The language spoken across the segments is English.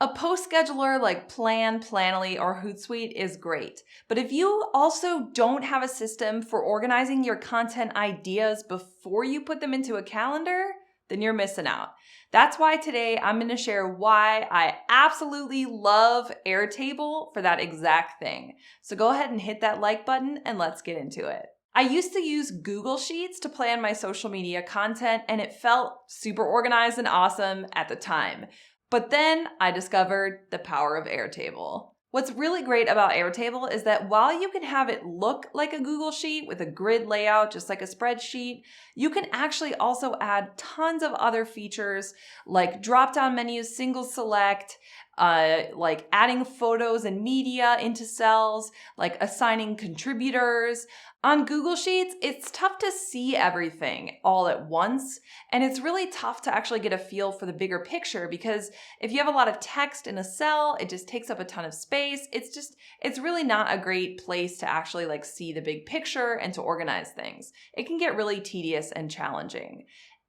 A post scheduler like Plann, Planoly, or Hootsuite is great. But if you also don't have a system for organizing your content ideas before you put them into a calendar, then you're missing out. That's why today I'm going to share why I absolutely love Airtable for that exact thing. So go ahead and hit that like button and let's get into it. I used to use Google Sheets to plan my social media content, and it felt super organized and awesome at the time. But then I discovered the power of Airtable. What's really great about Airtable is that while you can have it look like a Google Sheet with a grid layout, just like a spreadsheet, you can actually also add tons of other features like drop-down menus, single select, like adding photos and media into cells, like assigning contributors. On Google Sheets, it's tough to see everything all at once, and it's really tough to actually get a feel for the bigger picture because if you have a lot of text in a cell, it just takes up a ton of space. It's really not a great place to actually like see the big picture and to organize things. It can get really tedious and challenging.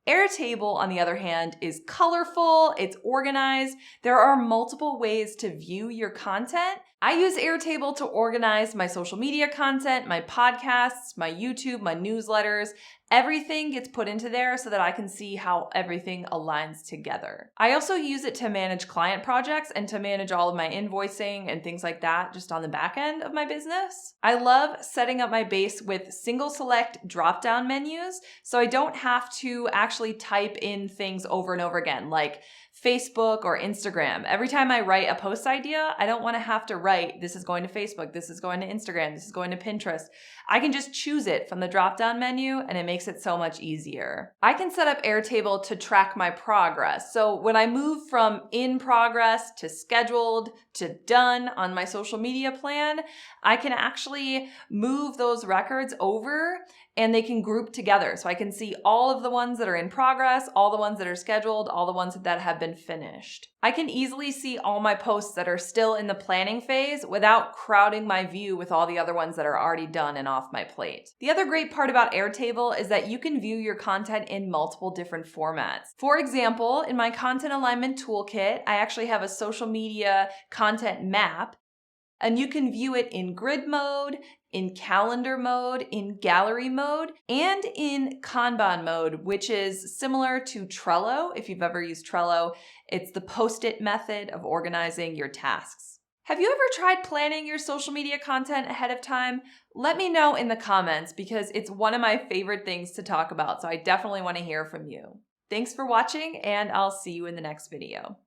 Airtable, on the other hand, is colorful, it's organized. There are multiple ways to view your content. I use Airtable to organize my social media content, my podcasts, my YouTube, my newsletters. Everything gets put into there so that I can see how everything aligns together. I also use it to manage client projects and to manage all of my invoicing and things like that just on the back end of my business. I love setting up my base with single select drop-down menus so I don't have to actually type in things over and over again like Facebook or Instagram. Every time I write a post idea, I don't want to have to write, this is going to Facebook, this is going to Instagram, this is going to Pinterest. I can just choose it from the drop-down menu and it makes it so much easier. I can set up Airtable to track my progress. So when I move from in progress to scheduled to done on my social media plan, I can actually move those records over and they can group together. So I can see all of the ones that are in progress, all the ones that are scheduled, all the ones that have been finished. I can easily see all my posts that are still in the planning phase without crowding my view with all the other ones that are already done and off my plate. The other great part about Airtable is that you can view your content in multiple different formats. For example, in my content alignment toolkit, I actually have a social media content map, and you can view it in grid mode, in calendar mode, in gallery mode, and in Kanban mode, which is similar to Trello. If you've ever used Trello, it's the post-it method of organizing your tasks. Have you ever tried planning your social media content ahead of time? Let me know in the comments because it's one of my favorite things to talk about, so I definitely want to hear from you. Thanks for watching, and I'll see you in the next video.